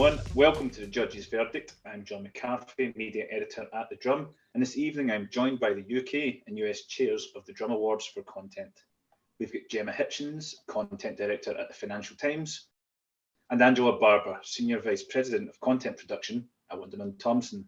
everyone. Welcome to the Judge's Verdict. I'm John McCarthy, Media Editor at The Drum, and this evening I'm joined by the UK and US chairs of the Drum Awards for Content. We've got Gemma Hitchens, Content Director at the Financial Times, and Angela Barber, Senior Vice President of Content Production at Wunderman Thompson.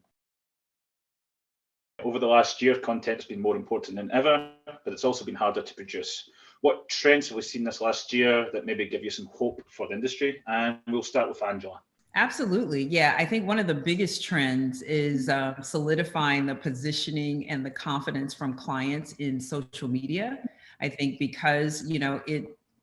Over the last year, content has been more important than ever, but it's also been harder to produce. What trends have we seen this last year that maybe give you some hope for the industry? And we'll start with Angela. Absolutely. Yeah, I think one of the biggest trends is solidifying the positioning and the confidence from clients in social media. I think because,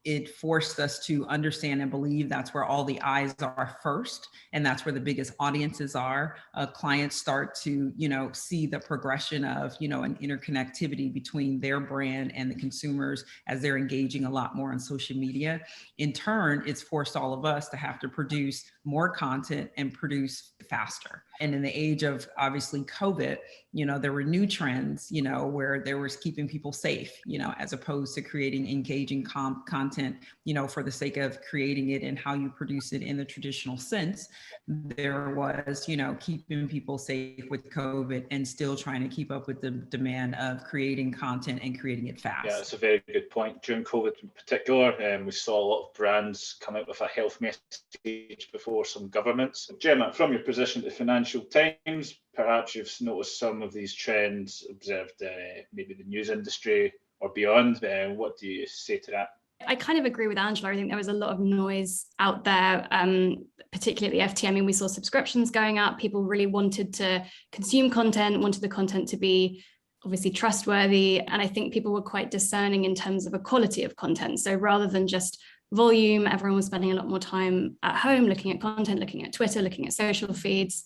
it forced us to understand and believe that's where all the eyes are first, and that's where the biggest audiences are. Clients start to, see the progression of, an interconnectivity between their brand and the consumers as they're engaging a lot more on social media. In turn, it's forced all of us to have to produce more content and produce faster. And in the age of obviously COVID, there were new trends, where there was keeping people safe, as opposed to creating engaging content, for the sake of creating it and how you produce it in the traditional sense. There was, keeping people safe with COVID and still trying to keep up with the demand of creating content and creating it fast. Yeah, that's a very good point. During COVID in particular, we saw a lot of brands come out with a health message before some governments. Gemma, from your position at the Financial Times, perhaps you've noticed some of these trends, observed maybe the news industry or beyond. What do you say to that? I kind of agree with Angela. I think there was a lot of noise out there, particularly at the FT. I mean, we saw subscriptions going up. People really wanted to consume content, wanted the content to be obviously trustworthy. And I think people were quite discerning in terms of a quality of content. So rather than just volume, everyone was spending a lot more time at home looking at content, looking at Twitter, looking at social feeds.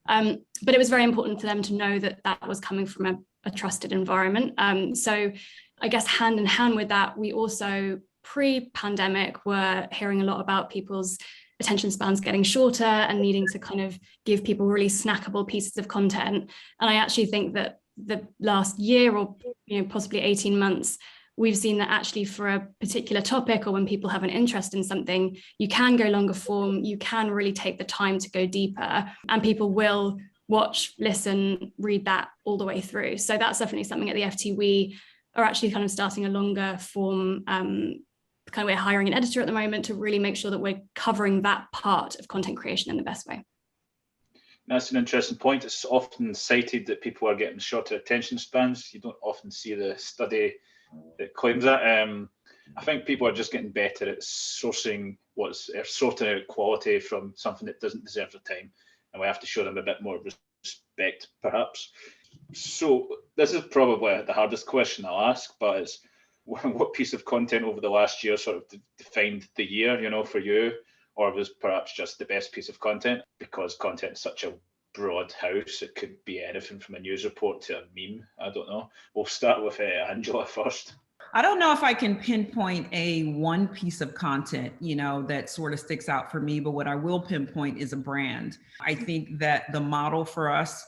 But it was very important for them to know that that was coming from a trusted environment. So I guess hand in hand with that, we also pre-pandemic were hearing a lot about people's attention spans getting shorter and needing to kind of give people really snackable pieces of content. And I actually think that the last year or possibly 18 months, we've seen that actually for a particular topic or when people have an interest in something, you can go longer form, you can really take the time to go deeper, and people will watch, listen, read that all the way through. So that's definitely something at the FT. We are actually kind of starting a longer form, we're hiring an editor at the moment to really make sure that we're covering that part of content creation in the best way. That's an interesting point. It's often cited that people are getting shorter attention spans. You don't often see the study that claims that. I think people are just getting better at sorting out quality from something that doesn't deserve their time, and we have to show them a bit more respect, perhaps. So this is probably the hardest question I'll ask, but it's what piece of content over the last year sort of defined the year, for you, or was perhaps just the best piece of content? Because content is such a broad house, it could be anything from a news report to a meme. I don't know. We'll start with Angela first. I don't know if I can pinpoint one piece of content, that sort of sticks out for me, but what I will pinpoint is a brand. I think that the model for us,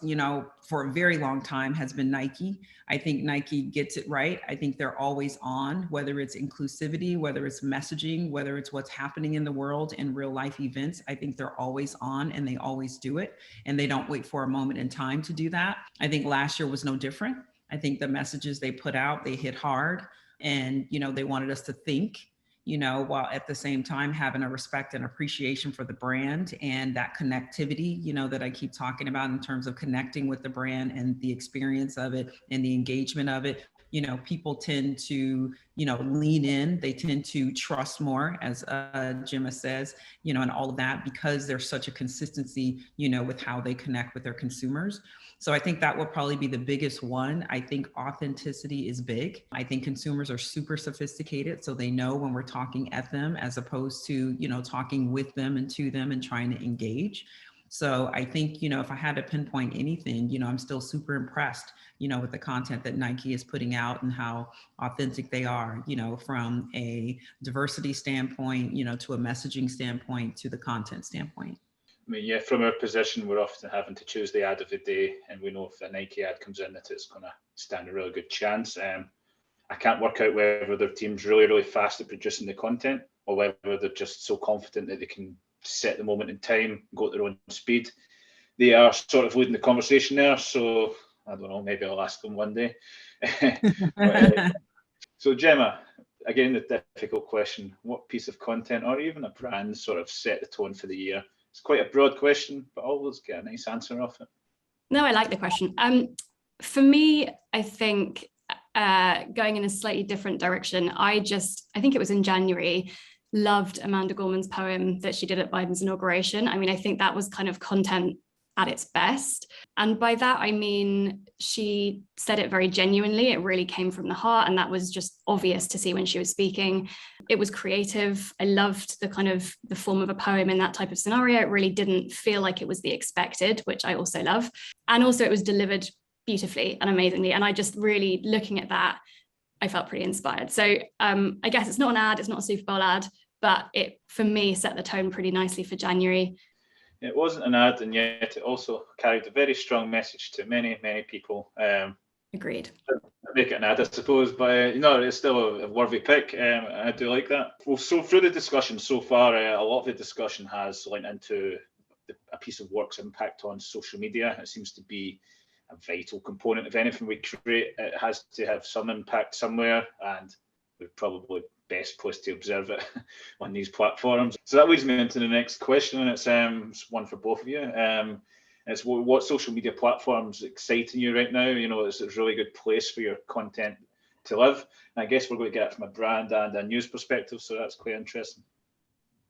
for a very long time has been Nike. I think Nike gets it right. I think they're always on, whether it's inclusivity, whether it's messaging, whether it's what's happening in the world in real life events. I think they're always on and they always do it. And they don't wait for a moment in time to do that. I think last year was no different. I think the messages they put out, they hit hard. And, they wanted us to think, while at the same time having a respect and appreciation for the brand and that connectivity, that I keep talking about in terms of connecting with the brand and the experience of it and the engagement of it. People tend to, lean in, they tend to trust more, as Gemma says, and all of that, because there's such a consistency, with how they connect with their consumers. So I think that will probably be the biggest one. I think authenticity is big. I think consumers are super sophisticated, so they know when we're talking at them as opposed to, talking with them and to them and trying to engage. So I think, if I had to pinpoint anything, I'm still super impressed, with the content that Nike is putting out and how authentic they are, from a diversity standpoint, to a messaging standpoint, to the content standpoint. I mean, yeah, from our position, we're often having to choose the ad of the day, and we know if a Nike ad comes in that it's going to stand a really good chance. I can't work out whether their team's really, really fast at producing the content or whether they're just so confident that they can set the moment in time, go at their own speed. They are sort of leading the conversation there, so I don't know, maybe I'll ask them one day. So Gemma, again, the difficult question, what piece of content or even a brand sort of set the tone for the year? It's quite a broad question, but always get a nice answer off it. No, I like the question. For me, I think going in a slightly different direction, I think it was in January, loved Amanda Gorman's poem that she did at Biden's inauguration. I mean, I think that was kind of content at its best. And by that, I mean, she said it very genuinely. It really came from the heart. And that was just obvious to see when she was speaking. It was creative. I loved the form of a poem in that type of scenario. It really didn't feel like it was the expected, which I also love. And also it was delivered beautifully and amazingly. And I just really, looking at that, I felt pretty inspired. So I guess it's not an ad, it's not a Super Bowl ad, but it, for me, set the tone pretty nicely for January. It wasn't an ad, and yet it also carried a very strong message to many, many people. Agreed. Make it an ad, I suppose, but it's still a worthy pick. I do like that. Well, so through the discussion so far, a lot of the discussion has linked into a piece of work's impact on social media. It seems to be a vital component of anything we create. It has to have some impact somewhere, and we're probably best placed to observe it on these platforms. So that leads me into the next question, and it's one for both of you. It's what social media platforms exciting you right now? It's a really good place for your content to live. And I guess we're going to get it from a brand and a news perspective, so that's quite interesting.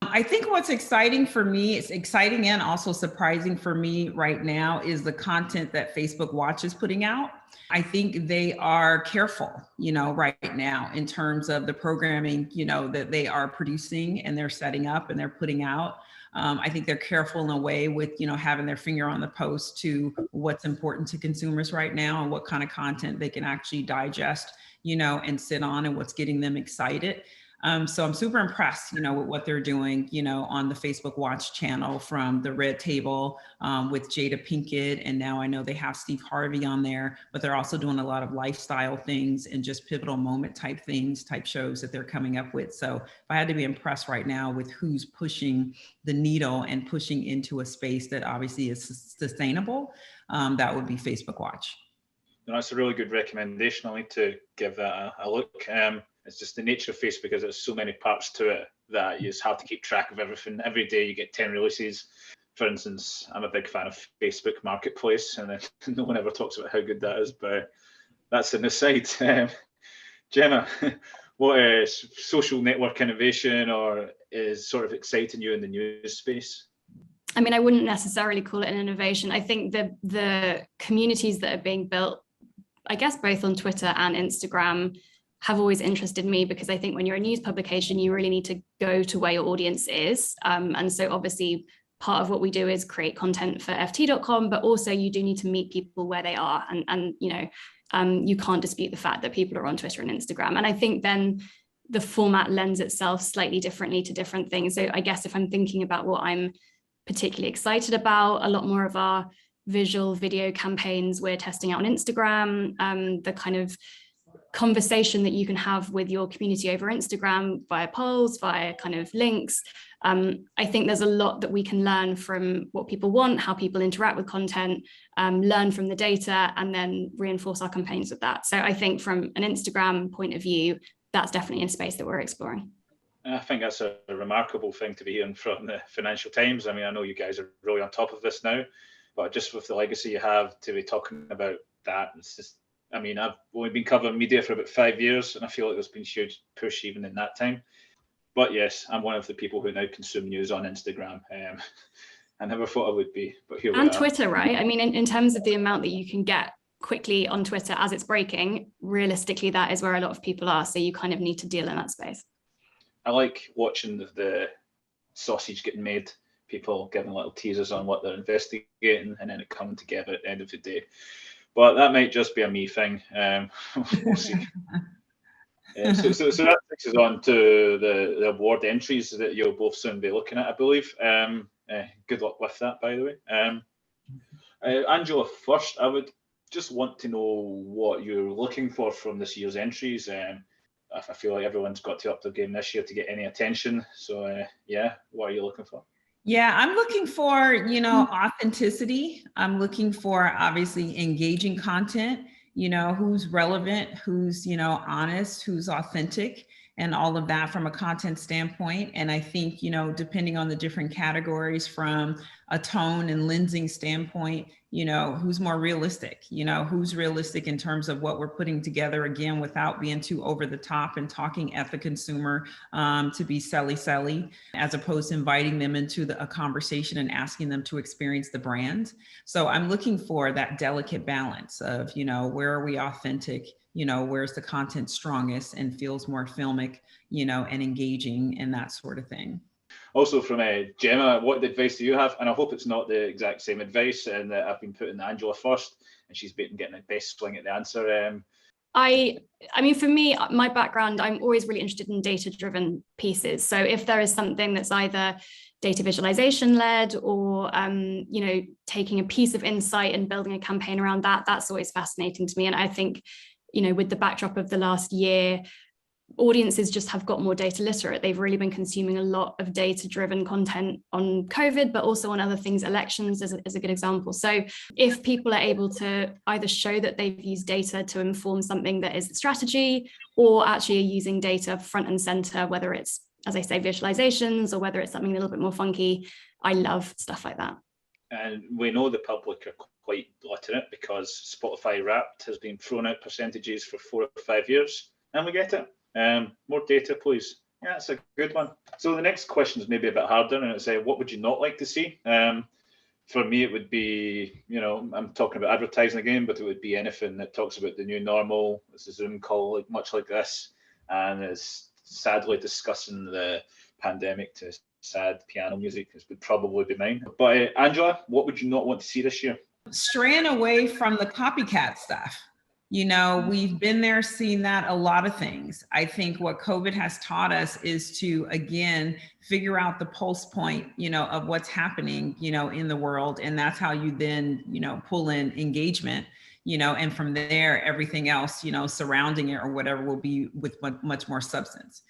I think what's exciting for me, it's exciting and also surprising for me right now, is the content that Facebook Watch is putting out. I think they are careful, right now in terms of the programming, that they are producing and they're setting up and they're putting out. I think they're careful in a way with, having their finger on the pulse to what's important to consumers right now and what kind of content they can actually digest, and sit on, and what's getting them excited. So I'm super impressed, with what they're doing, on the Facebook Watch channel, from the Red Table with Jada Pinkett. And now I know they have Steve Harvey on there, but they're also doing a lot of lifestyle things and just pivotal moment type shows that they're coming up with. So if I had to be impressed right now with who's pushing the needle and pushing into a space that obviously is sustainable, that would be Facebook Watch. That's a really good recommendation. I need to give that a look. It's just the nature of Facebook, is there's so many parts to it that you just have to keep track of everything. Every day you get 10 releases. For instance, I'm a big fan of Facebook Marketplace, and no one ever talks about how good that is, but that's an aside. Gemma, what is social network innovation or is sort of exciting you in the news space? I mean, I wouldn't necessarily call it an innovation. I think the communities that are being built, I guess both on Twitter and Instagram, have always interested me, because I think when you're a news publication, you really need to go to where your audience is. And so obviously part of what we do is create content for ft.com, but also you do need to meet people where they are. And you can't dispute the fact that people are on Twitter and Instagram. And I think then the format lends itself slightly differently to different things. So I guess if I'm thinking about what I'm particularly excited about, a lot more of our visual video campaigns we're testing out on Instagram, the kind of conversation that you can have with your community over Instagram via polls, via kind of links. I think there's a lot that we can learn from what people want, how people interact with content, learn from the data, and then reinforce our campaigns with that. So I think from an Instagram point of view, that's definitely a space that we're exploring. I think that's a remarkable thing to be hearing from the Financial Times. I mean, I know you guys are really on top of this now, but just with the legacy you have to be talking about that, it's just, I mean, I've only been covering media for about 5 years, and I feel like there's been a huge push even in that time. But yes, I'm one of the people who now consume news on Instagram. I never thought I would be, but here we are. And Twitter, right? I mean, in terms of the amount that you can get quickly on Twitter as it's breaking, realistically, that is where a lot of people are. So you kind of need to deal in that space. I like watching the sausage getting made, people giving little teasers on what they're investigating, and then it coming together at the end of the day. But that might just be a me thing. We'll see. So that takes us on to the award entries that you'll both soon be looking at, I believe. Good luck with that, by the way. Angela, first, I would just want to know what you're looking for from this year's entries. I feel like everyone's got to up their game this year to get any attention. So, what are you looking for? Yeah, I'm looking for, authenticity. I'm looking for obviously engaging content, who's relevant, who's, honest, who's authentic, and all of that from a content standpoint. And I think, depending on the different categories from a tone and lensing standpoint, who's more realistic, who's realistic in terms of what we're putting together, again, without being too over the top and talking at the consumer to be selly, as opposed to inviting them into a conversation and asking them to experience the brand. So I'm looking for that delicate balance of, where are we authentic? Where's the content strongest and feels more filmic, and engaging and that sort of thing. Also from Gemma, what advice do you have? And I hope it's not the exact same advice, and that I've been putting Angela first and she's been getting the best swing at the answer. I mean, for me, my background, I'm always really interested in data-driven pieces. So if there is something that's either data visualization led or, taking a piece of insight and building a campaign around that, that's always fascinating to me. And I think, with the backdrop of the last year, audiences just have got more data literate. They've really been consuming a lot of data-driven content on COVID, but also on other things. Elections is a good example. So if people are able to either show that they've used data to inform something that is the strategy, or actually are using data front and center, whether it's, as I say, visualizations, or whether it's something a little bit more funky, I love stuff like that. And we know the public are quite literate because Spotify Wrapped has been thrown out percentages for 4 or 5 years, and we get it. More data, please. Yeah, it's a good one. So the next question is maybe a bit harder, and it's what would you not like to see? For me, it would be, I'm talking about advertising again, but it would be anything that talks about the new normal. It's a Zoom call, much like this, and is sadly discussing the pandemic to sad piano music. This would probably be mine. But Angela, what would you not want to see this year? Straying away from the copycat stuff. We've been there, seen that, a lot of things. I think what COVID has taught us is to, again, figure out the pulse point, of what's happening, in the world. And that's how you then, pull in engagement, and from there, everything else, surrounding it or whatever will be with much more substance.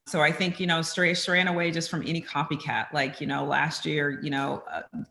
So I think, straying away just from any copycat, like, last year,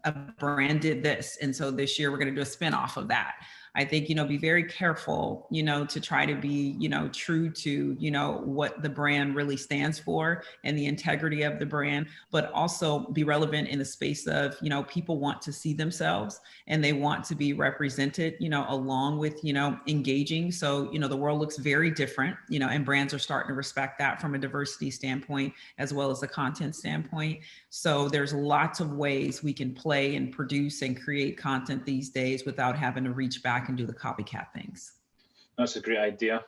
a brand did this. And so this year we're going to do a spin-off of that. I think, be very careful, to try to be, true to, what the brand really stands for and the integrity of the brand, but also be relevant in the space of, people want to see themselves and they want to be represented, along with, engaging. So, the world looks very different, and brands are starting to respect that from a diversity standpoint, as well as a content standpoint. So there's lots of ways we can play and produce and create content these days without having to reach back and do the copycat things. That's a great idea.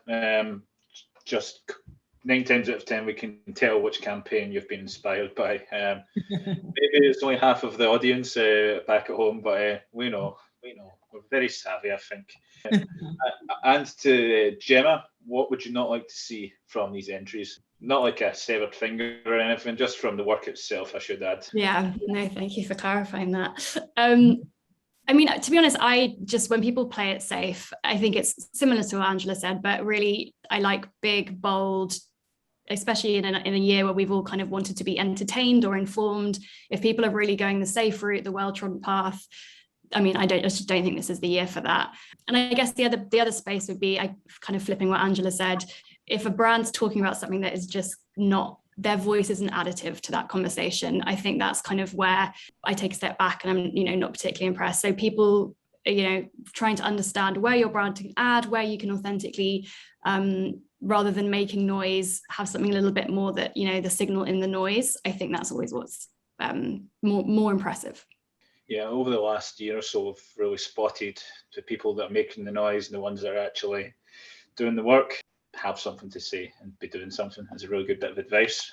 Just 9 times out of 10, we can tell which campaign you've been inspired by. Maybe it's only half of the audience back at home, but we know. We're very savvy, I think. And to Gemma, what would you not like to see from these entries? Not like a severed finger or anything, just from the work itself, I should add. Yeah, no, thank you for clarifying that. I mean, to be honest, when people play it safe, I think it's similar to what Angela said, but really I like big, bold, especially in a year where we've all kind of wanted to be entertained or informed. If people are really going the safe route, the well-trodden path, I mean, I just don't think this is the year for that. And I guess the other space would be, I kind of flipping what Angela said, if a brand's talking about something that is just not, their voice isn't additive to that conversation, I think that's kind of where I take a step back and I'm, not particularly impressed. So people, trying to understand where your brand can add, where you can authentically, rather than making noise, have something a little bit more that, the signal in the noise. I think that's always what's more impressive. Yeah, over the last year or so, we've really spotted the people that are making the noise and the ones that are actually doing the work have something to say and be doing something. Is a really good bit of advice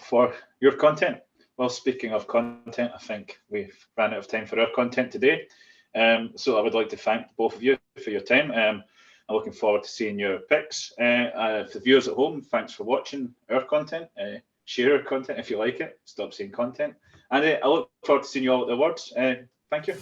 for your content. Well, speaking of content, I think we've ran out of time for our content today. So I would like to thank both of you for your time. I'm looking forward to seeing your picks. For the viewers at home, thanks for watching our content. Share our content if you like it. Stop saying content. And I look forward to seeing you all at the awards. Thank you.